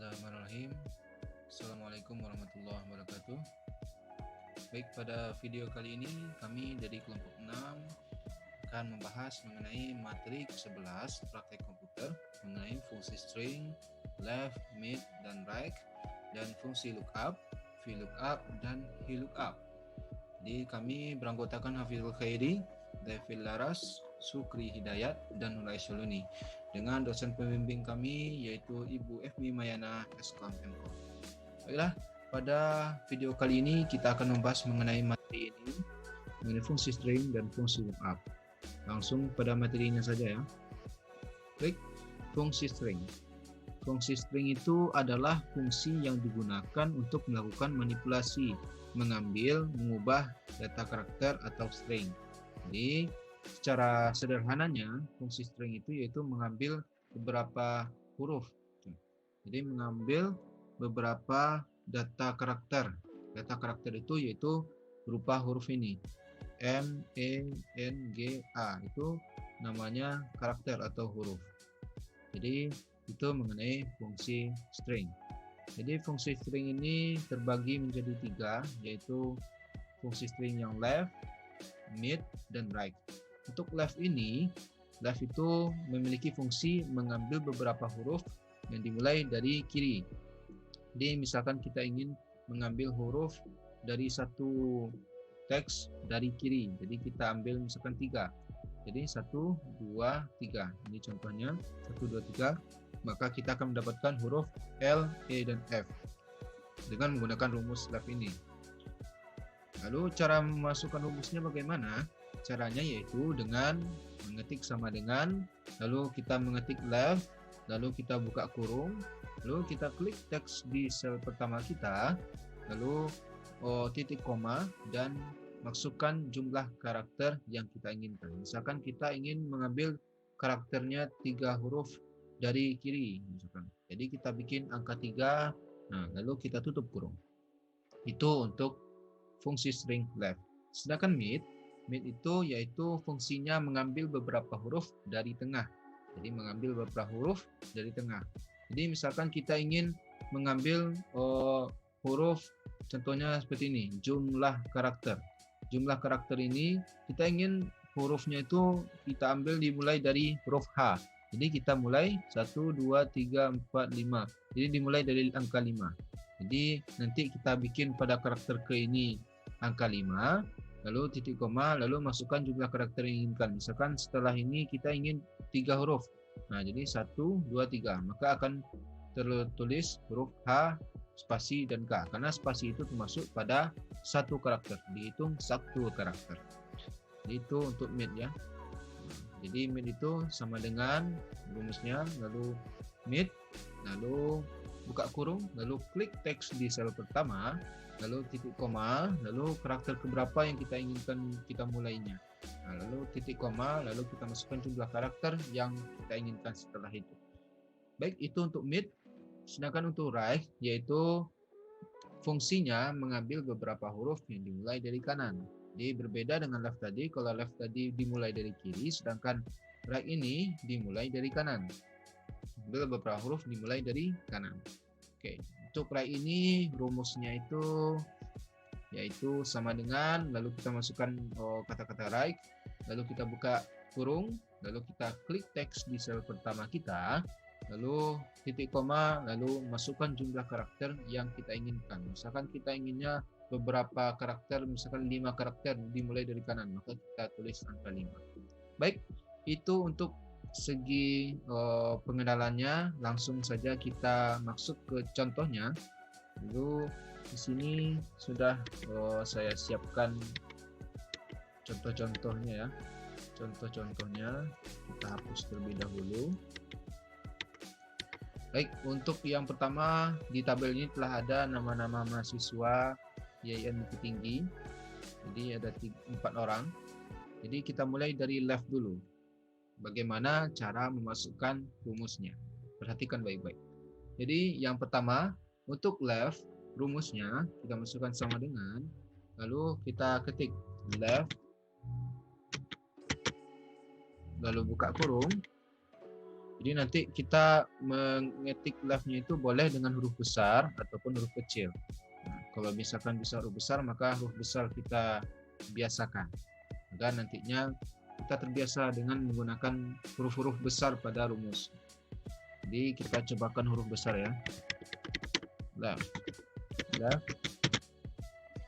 Bismillahirrahmanirrahim. Assalamualaikum warahmatullahi wabarakatuh. Baik, pada video kali ini kami dari kelompok 6 akan membahas mengenai materi ke-11 praktek komputer mengenai fungsi string, left, mid, dan right, dan fungsi lookup, VLOOKUP, dan HLOOKUP. Jadi kami beranggotakan Hafizul Khairi, Daifil Laras, Sukri Hidayat, dan Nulai Syaluni dengan dosen pembimbing kami yaitu Ibu Fmi Mayana Eskom MKOM. Baiklah, pada video kali ini kita akan membahas mengenai materi ini, mengenai fungsi string dan fungsi lookup. Langsung pada materinya saja ya. Baik, fungsi string. Fungsi string itu adalah fungsi yang digunakan untuk melakukan manipulasi, mengambil, mengubah data karakter atau string. Jadi, secara sederhananya, fungsi string itu yaitu mengambil beberapa huruf. Jadi, mengambil beberapa data karakter. Data karakter itu yaitu berupa huruf ini. M, E, N, G, A. Itu namanya karakter atau huruf. Jadi, itu mengenai fungsi string. Jadi, fungsi string ini terbagi menjadi 3, yaitu fungsi string yang left, mid, dan right. Untuk left ini, left itu memiliki fungsi mengambil beberapa huruf yang dimulai dari kiri. Jadi misalkan kita ingin mengambil huruf dari satu teks dari kiri, jadi kita ambil misalkan 3. Jadi 1, 2, 3. Ini contohnya 1, 2, 3. Maka kita akan mendapatkan huruf L, E, dan F dengan menggunakan rumus left ini. Lalu cara memasukkan rumusnya bagaimana? Caranya yaitu dengan mengetik sama dengan, lalu kita mengetik left, lalu kita buka kurung, lalu kita klik teks di sel pertama kita, lalu titik koma, dan masukkan jumlah karakter yang kita inginkan. Misalkan kita ingin mengambil karakternya 3 huruf dari kiri, misalkan. Jadi kita bikin angka 3, nah lalu kita tutup kurung. Itu untuk fungsi string left. Sedangkan mid itu yaitu fungsinya mengambil beberapa huruf dari tengah. Jadi mengambil beberapa huruf dari tengah. Jadi misalkan kita ingin mengambil huruf, contohnya seperti ini, jumlah karakter. Jumlah karakter ini kita ingin hurufnya itu kita ambil dimulai dari huruf H. Jadi kita mulai 1, 2, 3, 4, 5. Jadi dimulai dari angka 5. Jadi nanti kita bikin pada karakter ke ini angka 5, lalu titik koma, lalu masukkan jumlah karakter yang inginkan. Misalkan setelah ini kita ingin 3 huruf. Nah, jadi 1, 2, 3. Maka akan tertulis huruf H, spasi, dan K. Karena spasi itu termasuk pada satu karakter. Dihitung satu karakter. Jadi itu untuk mid ya. Jadi mid itu sama dengan rumusnya, lalu mid, lalu buka kurung, lalu klik teks di sel pertama, lalu titik koma, lalu karakter keberapa yang kita inginkan kita mulainya. Nah, lalu titik koma, lalu kita masukkan jumlah karakter yang kita inginkan setelah itu. Baik, itu untuk mid. Sedangkan untuk right, yaitu fungsinya mengambil beberapa huruf yang dimulai dari kanan. Jadi berbeda dengan left tadi, kalau left tadi dimulai dari kiri, sedangkan right ini dimulai dari kanan. Beberapa huruf dimulai dari kanan. Oke, untuk right ini rumusnya itu yaitu sama dengan, lalu kita masukkan kata-kata right, lalu kita buka kurung, lalu kita klik teks di sel pertama kita, lalu titik koma, lalu masukkan jumlah karakter yang kita inginkan. Misalkan kita inginnya beberapa karakter, misalkan 5 karakter dimulai dari kanan, maka kita tulis angka 5. Baik, itu untuk segi pengenalannya. Langsung saja kita masuk ke contohnya. Dulu di sini sudah saya siapkan contoh-contohnya ya. Contoh-contohnya kita hapus terlebih dahulu. Baik, untuk yang pertama di tabel ini telah ada nama-nama mahasiswa IAIN Bukit Tinggi. Jadi ada 4 orang. Jadi kita mulai dari left dulu. Bagaimana cara memasukkan rumusnya? Perhatikan baik-baik. Jadi yang pertama, untuk left, rumusnya kita masukkan sama dengan, lalu kita ketik left, lalu buka kurung, Jadi nanti kita mengetik left-nya itu boleh dengan huruf besar ataupun huruf kecil. Nah, kalau misalkan bisa huruf besar, maka huruf besar kita biasakan agar nantinya kita terbiasa dengan menggunakan huruf-huruf besar pada rumus. Jadi kita cobakan huruf besar ya. Left.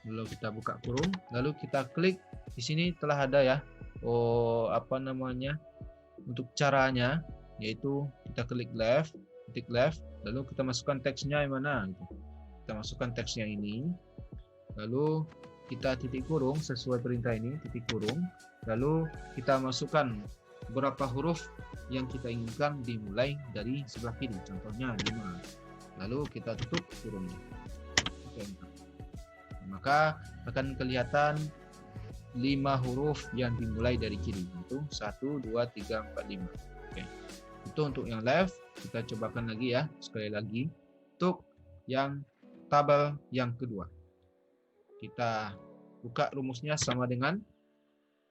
Lalu kita buka kurung, lalu kita klik di sini telah ada ya. Untuk caranya yaitu kita klik left, ketik left, lalu kita masukkan teksnya yang mana gitu. Kita masukkan teksnya ini. Lalu kita titik kurung sesuai perintah ini, titik kurung. Lalu kita masukkan berapa huruf yang kita inginkan dimulai dari sebelah kiri, contohnya 5. Lalu kita tutup kurungnya. Oke. Maka akan kelihatan 5 huruf yang dimulai dari kiri, itu 1, 2, 3, 4, 5. Oke. Itu untuk yang left. Kita cobakan lagi ya, sekali lagi untuk yang tabel yang kedua. Kita buka rumusnya sama dengan,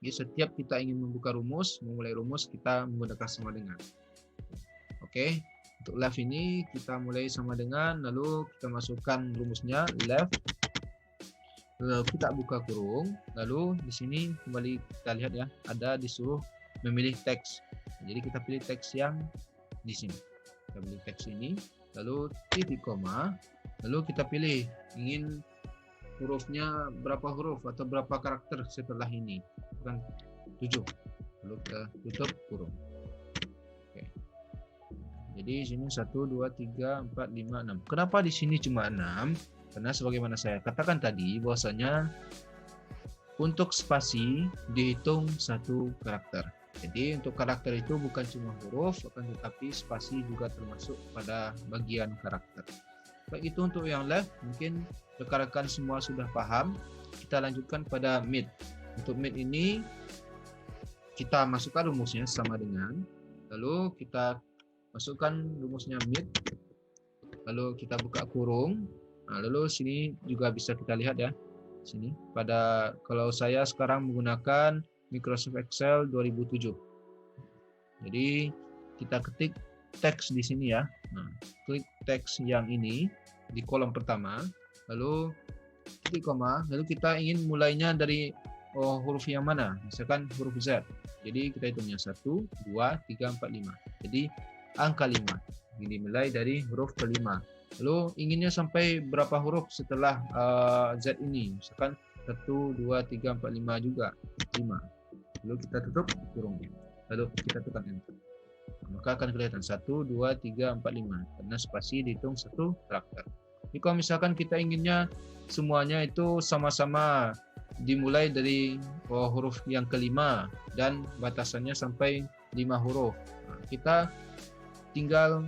setiap kita ingin membuka rumus, memulai rumus, kita menggunakan sama dengan. Oke, untuk left ini kita mulai sama dengan, lalu kita masukkan rumusnya left, lalu kita buka kurung, lalu di sini kembali kita lihat ya, ada disuruh memilih teks. Jadi kita pilih teks yang di sini. Kita pilih teks ini, lalu titik koma, lalu kita pilih ingin hurufnya berapa huruf atau berapa karakter setelah ini, bukan 7. Lalu kita tutup kurung. Oke. Jadi sini 1, 2, 3, 4, 5, 6. Kenapa di sini cuma 6? Karena sebagaimana saya katakan tadi, bahwasanya untuk spasi dihitung 1 karakter. Jadi untuk karakter itu bukan cuma huruf, akan tetapi spasi juga termasuk pada bagian karakter. Baik, itu untuk yang left, mungkin rekan-rekan semua sudah paham. Kita lanjutkan pada mid. Untuk mid ini kita masukkan rumusnya sama dengan, lalu kita masukkan rumusnya mid, lalu kita buka kurung. Nah, lalu sini juga bisa kita lihat ya. Sini kalau saya sekarang menggunakan Microsoft Excel 2007. Jadi kita ketik teks di sini ya. Nah, klik teks yang ini di kolom pertama, lalu titik koma, lalu kita ingin mulainya dari huruf yang mana? Misalkan huruf Z. Jadi kita hitungnya 1, 2, 3, 4, 5. Jadi angka 5. Ini dimulai dari huruf kelima. Lalu inginnya sampai berapa huruf setelah Z ini? Misalkan 1, 2, 3, 4, 5 juga 5. Lalu kita tutup kurungnya. Lalu kita tekan enter. Maka akan kelihatan 1, 2, 3, 4, 5 karena spasi dihitung 1 karakter. Jadi kalau misalkan kita inginnya semuanya itu sama-sama dimulai dari huruf yang kelima dan batasannya sampai 5 huruf. Nah, kita tinggal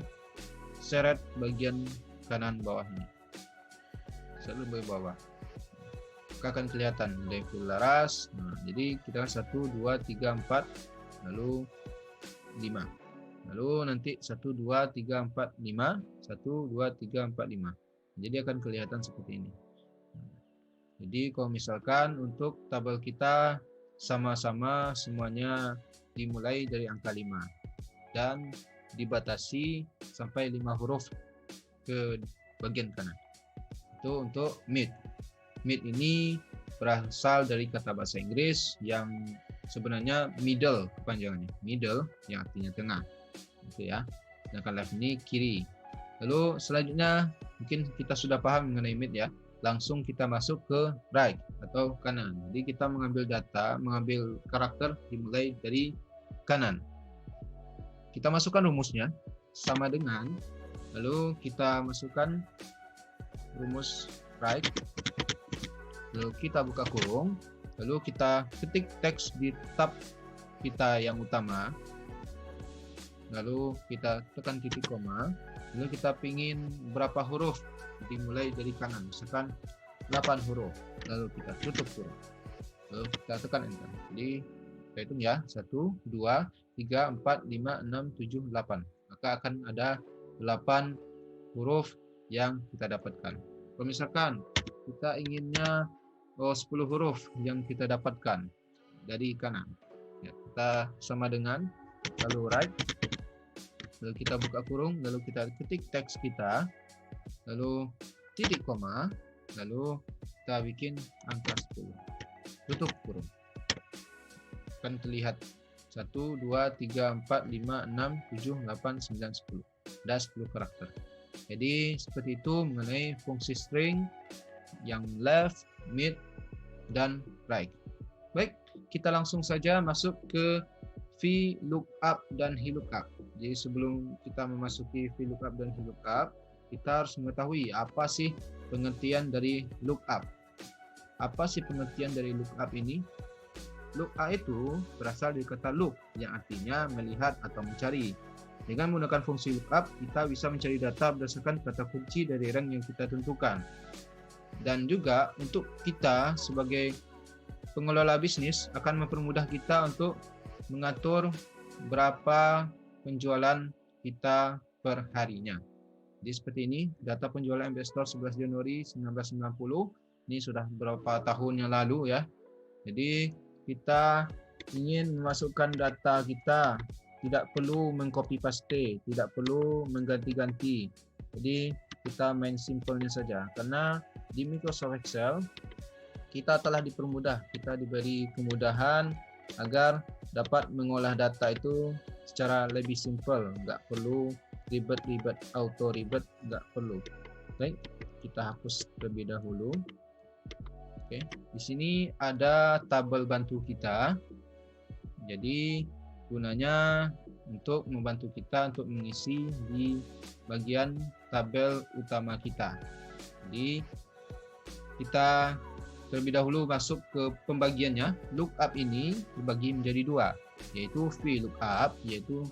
seret bagian kanan bawah ini. Selalu bawah. Maka akan kelihatan level laras. Nah, jadi kita 1, 2, 3, 4 lalu 5. Lalu nanti 1, 2, 3, 4, 5. 1, 2, 3, 4, 5. Jadi akan kelihatan seperti ini. Jadi kalau misalkan untuk tabel kita sama-sama semuanya dimulai dari angka 5. Dan dibatasi sampai 5 huruf ke bagian kanan. Itu untuk mid. Mid ini berasal dari kata bahasa Inggris yang sebenarnya middle kepanjangannya. Middle yang artinya tengah. Itu ya. Sedangkan left ini kiri. Lalu selanjutnya mungkin kita sudah paham mengenai mid ya. Langsung kita masuk ke right atau kanan. Jadi kita mengambil data, mengambil karakter dimulai dari kanan. Kita masukkan rumusnya sama dengan, lalu kita masukkan rumus right, lalu kita buka kurung, lalu kita ketik teks di tab kita yang utama, lalu kita tekan titik koma, lalu kita ingin berapa huruf dimulai dari kanan, misalkan 8 huruf, lalu kita tutup kurung, lalu kita tekan enter. Jadi kita hitung ya, 1, 2, 3, 4, 5, 6, 7, 8. Maka akan ada 8 huruf yang kita dapatkan. Kalau misalkan kita inginnya 10 huruf yang kita dapatkan dari kanan, ya, kita sama dengan lalu right, lalu kita buka kurung, lalu kita ketik teks kita, lalu titik koma, lalu kita bikin angka 10, tutup kurung. Akan terlihat 1, 2, 3, 4, 5, 6, 7, 8, 9, 10. Ada 10 karakter. Jadi seperti itu mengenai fungsi string yang left, mid, dan right. Baik, kita langsung saja masuk ke VLOOKUP dan HLOOKUP. Jadi sebelum kita memasuki VLOOKUP dan HLOOKUP, kita harus mengetahui apa sih pengertian dari lookup. Apa sih pengertian dari lookup ini? Lookup itu berasal dari kata look yang artinya melihat atau mencari. Dengan menggunakan fungsi lookup, kita bisa mencari data berdasarkan kata kunci dari rang yang kita tentukan. Dan juga untuk kita sebagai pengelola bisnis akan mempermudah kita untuk mengatur berapa penjualan kita per harinya. Jadi seperti ini, data penjualan MBS Store 11 Januari 1990. Ini sudah beberapa tahun yang lalu ya. Jadi kita ingin memasukkan data kita, tidak perlu mengcopy paste, tidak perlu mengganti-ganti. Jadi kita main simpelnya saja. Karena di Microsoft Excel kita telah dipermudah, kita diberi kemudahan agar dapat mengolah data itu secara lebih simpel, nggak perlu ribet-ribet, auto ribet, nggak perlu. Baik, kita hapus terlebih dahulu. Oke, di sini ada tabel bantu kita. Jadi gunanya untuk membantu kita untuk mengisi di bagian tabel utama kita. Jadi kita terlebih dahulu masuk ke pembagiannya. Lookup ini dibagi menjadi dua, yaitu VLOOKUP, yaitu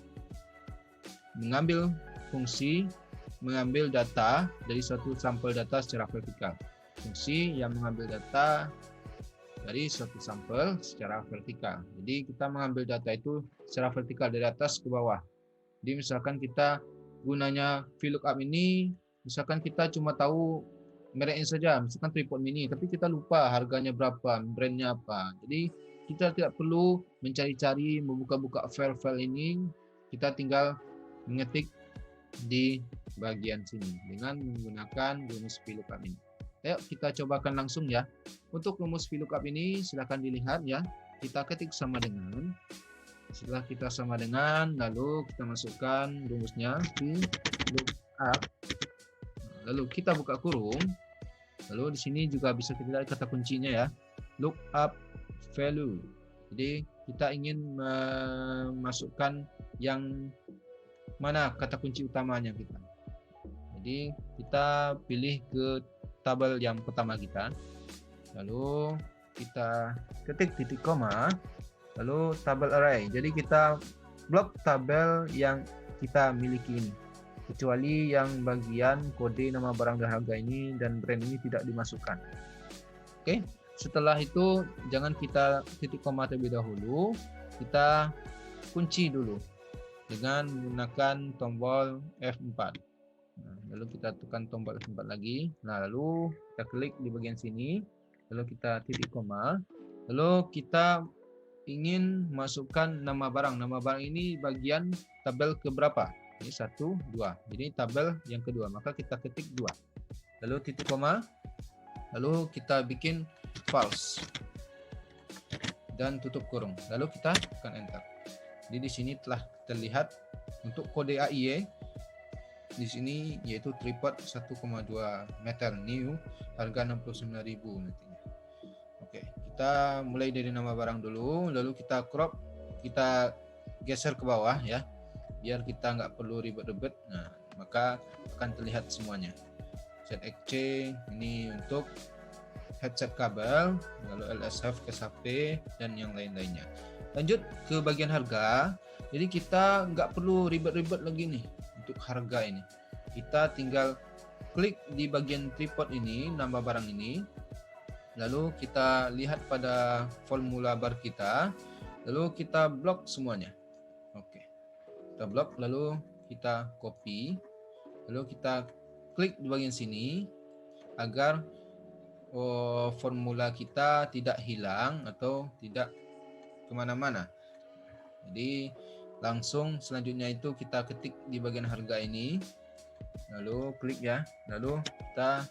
mengambil fungsi mengambil data dari suatu sampel data secara vertikal. Fungsi yang mengambil data dari suatu sampel secara vertikal. Jadi kita mengambil data itu secara vertikal dari atas ke bawah. Jadi misalkan kita gunanya VLOOKUP ini, misalkan kita cuma tahu mereknya saja, misalkan tripod mini, tapi kita lupa harganya berapa, brandnya apa. Jadi kita tidak perlu mencari-cari, membuka-buka file-file ini, kita tinggal mengetik di bagian sini dengan menggunakan rumus VLOOKUP ini. Ayo kita cobakan langsung ya. Untuk rumus VLOOKUP ini silahkan dilihat ya. Kita ketik sama dengan. Setelah kita sama dengan, lalu kita masukkan rumusnya VLOOKUP. Lalu kita buka kurung. Lalu di sini juga bisa kita lihat kata kuncinya ya. Lookup value. Jadi kita ingin memasukkan yang mana kata kunci utamanya kita. Jadi kita pilih ke tabel yang pertama kita, lalu kita ketik titik koma, lalu tabel array. Jadi kita blok tabel yang kita miliki ini, kecuali yang bagian kode nama barang dan harga ini dan brand ini tidak dimasukkan. Oke, setelah itu jangan kita titik koma terlebih dahulu, kita kunci dulu dengan menggunakan tombol F4. Nah, lalu kita tekan tombol F4 lagi. Nah, lalu kita klik di bagian sini, lalu kita titik koma, lalu kita ingin masukkan nama barang. Nama barang ini bagian tabel keberapa? Ini 1, 2. Jadi tabel yang kedua, maka kita ketik 2. Lalu titik koma, lalu kita bikin false dan tutup kurung. Lalu kita tekan enter. Jadi di sini telah terlihat untuk kode AIE di sini yaitu tripod 1,2 meter new, harga 69.000 nantinya. Oke, kita mulai dari nama barang dulu, lalu kita crop, kita geser ke bawah ya, biar kita nggak perlu ribet-ribet. Nah, maka akan terlihat semuanya. ZXC ini untuk headset kabel, lalu LSF, SHP, dan yang lain-lainnya. Lanjut ke bagian harga. Jadi kita nggak perlu ribet-ribet lagi nih untuk harga ini. Kita tinggal klik di bagian tripod ini, nama barang ini. Lalu kita lihat pada formula bar kita. Lalu kita blok semuanya. Oke. Kita blok, lalu kita copy. Lalu kita klik di bagian sini agar formula kita tidak hilang atau tidak kemana-mana. Jadi Langsung selanjutnya itu kita ketik di bagian harga ini, lalu klik ya, lalu kita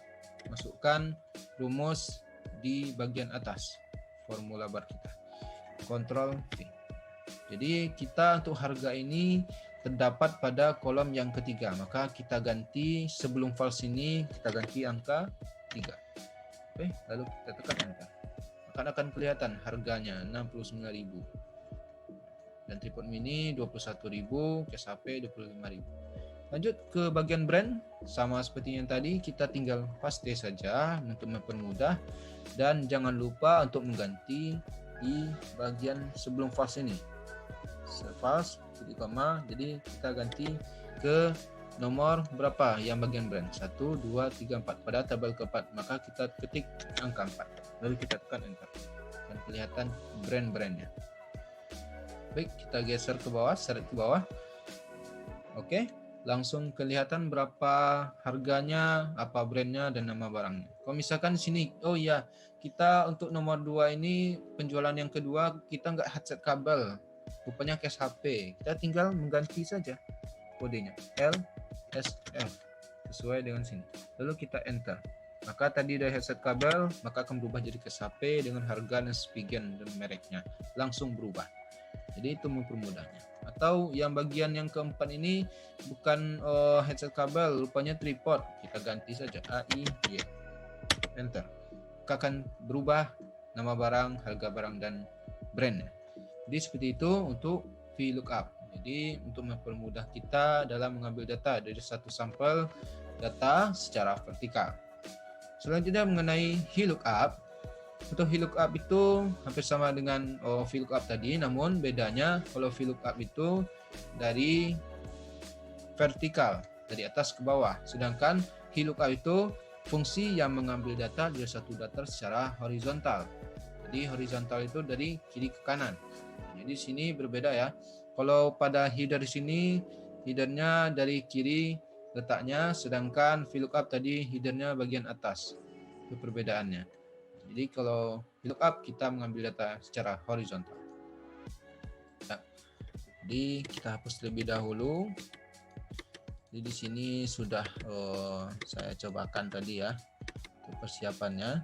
masukkan rumus di bagian atas formula bar kita, Ctrl V. Jadi kita untuk harga ini terdapat pada kolom yang ketiga, maka kita ganti sebelum false ini kita ganti angka 3. Oke, lalu kita tekan enter, maka akan kelihatan harganya 69.000 dan tripod mini 21.000, case HP 25.000. Lanjut ke bagian brand, sama seperti yang tadi, kita tinggal paste saja untuk mempermudah, dan jangan lupa untuk mengganti di bagian sebelum false ini. False, titik koma, jadi kita ganti ke nomor berapa yang bagian brand, 1, 2, 3, 4 pada tabel keempat, maka kita ketik angka 4, lalu kita tekan enter dan kelihatan brand-brandnya. Baik, kita geser ke bawah, seret ke bawah. Oke, langsung kelihatan berapa harganya, apa brandnya, dan nama barangnya. Kalau misalkan di sini, oh iya, kita untuk nomor 2 ini penjualan yang kedua kita nggak headset kabel, rupanya case HP. Kita tinggal mengganti saja kodenya LSF sesuai dengan sini. Lalu kita enter. Maka tadi dari headset kabel, maka akan berubah jadi case HP dengan harga dan spigen dan mereknya langsung berubah. Jadi itu mempermudahnya. Atau yang bagian yang keempat ini bukan headset kabel, rupanya tripod. Kita ganti saja AIY. Enter. Maka akan berubah nama barang, harga barang, dan brandnya. Jadi seperti itu untuk VLOOKUP. Jadi untuk mempermudah kita dalam mengambil data dari satu sampel data secara vertikal. Selanjutnya mengenai VLOOKUP. Untuk VLOOKUP itu hampir sama dengan VLOOKUP tadi, namun bedanya kalau VLOOKUP itu dari vertikal, dari atas ke bawah. Sedangkan VLOOKUP itu fungsi yang mengambil data dari satu data secara horizontal. Jadi horizontal itu dari kiri ke kanan. Jadi sini berbeda ya. Kalau pada header di sini, headernya dari kiri letaknya, sedangkan VLOOKUP tadi headernya bagian atas. Itu perbedaannya. Jadi kalau VLOOKUP kita mengambil data secara horizontal. Nah, jadi kita hapus terlebih dahulu. Jadi di sini sudah saya cobakan tadi ya untuk persiapannya.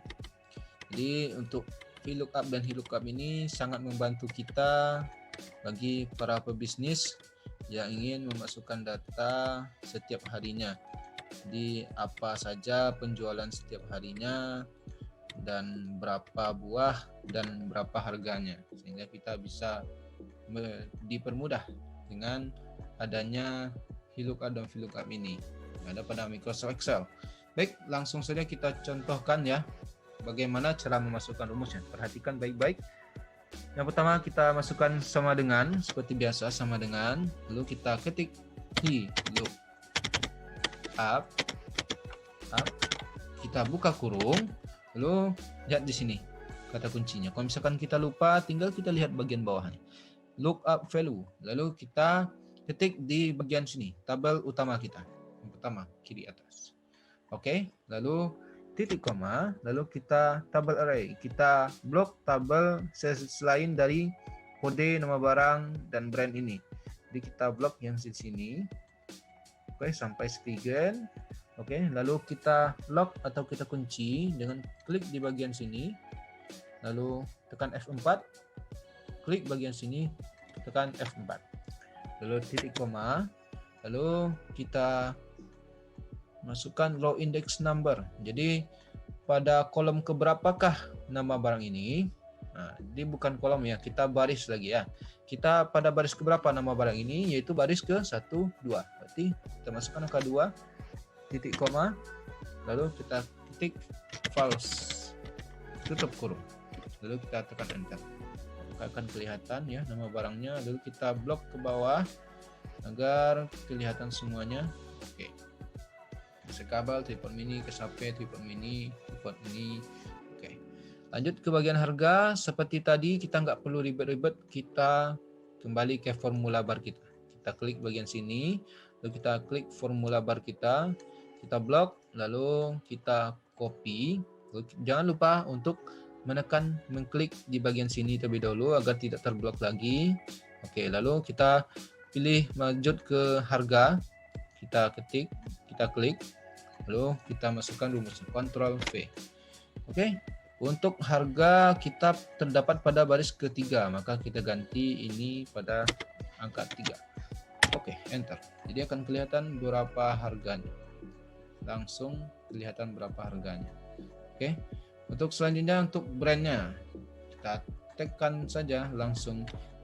Jadi untuk VLOOKUP dan HLOOKUP ini sangat membantu kita bagi para pebisnis yang ingin memasukkan data setiap harinya. Jadi apa saja penjualan setiap harinya, dan berapa buah dan berapa harganya, sehingga kita bisa dipermudah dengan adanya VLOOKUP dan VLOOKUP ini yang ada pada Microsoft Excel. Baik, langsung saja kita contohkan ya bagaimana cara memasukkan rumusnya. Perhatikan baik-baik. Yang pertama kita masukkan sama dengan, seperti biasa sama dengan, lalu kita ketik VLOOKUP, kita buka kurung. Lalu lihat di sini kata kuncinya. Kalau misalkan kita lupa, tinggal kita lihat bagian bawahnya. Lookup value. Lalu kita ketik di bagian sini, tabel utama kita. Yang pertama, kiri atas. Oke, lalu titik koma, lalu kita tabel array. Kita blok tabel selain dari kode, nama barang, dan brand ini. Jadi kita blok yang di sini. Oke, sampai spigen. Oke, lalu kita lock atau kita kunci dengan klik di bagian sini, lalu tekan F4, klik bagian sini, tekan F4, lalu titik koma, lalu kita masukkan row index number. Jadi pada kolom keberapakah nama barang ini? Nah, ini bukan kolom ya, kita baris lagi ya. Kita pada baris keberapa nama barang ini, yaitu baris ke 1, 2. Berarti kita masukkan angka 2, titik koma, lalu kita ketik false, tutup kurung, lalu kita tekan enter, maka akan kelihatan ya nama barangnya. Lalu kita blok ke bawah agar kelihatan semuanya. Oke, kabel, tripod mini, case HP, tripod mini, tripod mini. Oke, lanjut ke bagian harga. Seperti tadi kita nggak perlu ribet-ribet, kita kembali ke formula bar kita. Kita klik bagian sini, lalu kita klik formula bar kita blok, lalu kita copy. Jangan lupa untuk mengklik di bagian sini terlebih dahulu agar tidak terblok lagi. Oke, lalu kita pilih lanjut ke harga, kita ketik, kita klik, lalu kita masukkan rumus Ctrl V. Oke, untuk harga kita terdapat pada baris ketiga, maka kita ganti ini pada angka 3. Oke, enter. Jadi akan kelihatan berapa harganya. Langsung kelihatan berapa harganya. Oke, untuk selanjutnya untuk brandnya, kita tekan saja langsung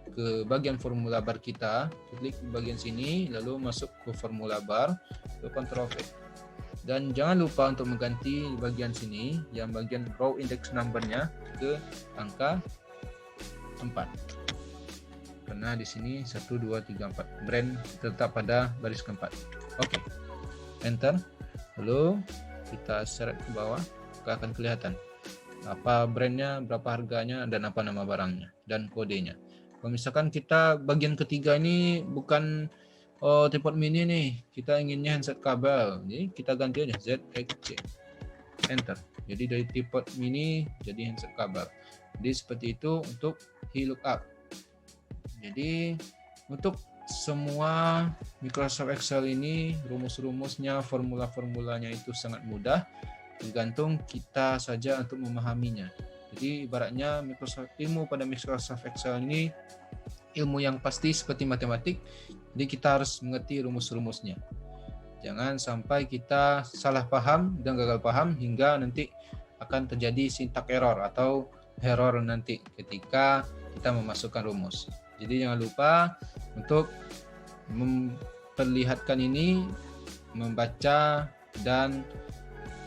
ke bagian formula bar kita, klik di bagian sini, lalu masuk ke formula bar, ke Ctrl V. Dan jangan lupa untuk mengganti bagian sini, yang bagian row index number-nya ke angka 4. Karena di sini 1, 2, 3, 4. Brand tetap pada baris keempat. Oke. Enter. Lalu kita seret ke bawah, maka akan kelihatan apa brandnya, berapa harganya, dan apa nama barangnya, dan kodenya. Kalau misalkan kita bagian ketiga ini bukan tripod mini nih, kita inginnya handset kabel, jadi kita ganti aja ZXC, enter. Jadi dari tripod mini jadi handset kabel. Jadi seperti itu untuk VLOOKUP. Jadi untuk semua Microsoft Excel ini rumus-rumusnya, formula-formulanya itu sangat mudah, tergantung kita saja untuk memahaminya. Jadi ibaratnya ilmu pada Microsoft Excel ini ilmu yang pasti seperti matematik. Jadi kita harus mengerti rumus-rumusnya. Jangan sampai kita salah paham dan gagal paham hingga nanti akan terjadi syntax error atau error nanti ketika kita memasukkan rumus. Jadi jangan lupa untuk memperlihatkan ini, membaca dan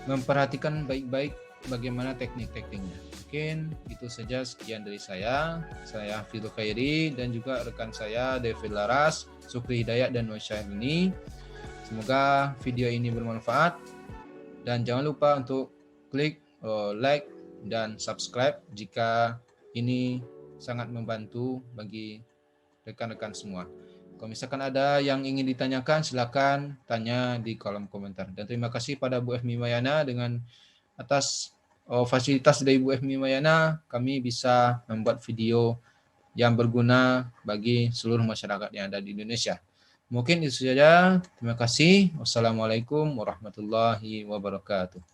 memperhatikan baik-baik bagaimana teknik-tekniknya. Mungkin itu saja, sekian dari saya Hafizul Khairi dan juga rekan saya David Laras, Sukri Hidayat dan Noy Syahrini. Semoga video ini bermanfaat dan jangan lupa untuk klik like dan subscribe jika ini sangat membantu bagi rekan-rekan semua. Kalau misalkan ada yang ingin ditanyakan, silakan tanya di kolom komentar. Dan terima kasih pada Bu Fmi Mayana dengan atas fasilitas dari Bu Fmi Mayana, kami bisa membuat video yang berguna bagi seluruh masyarakat yang ada di Indonesia. Mungkin itu saja. Terima kasih. Wassalamualaikum warahmatullahi wabarakatuh.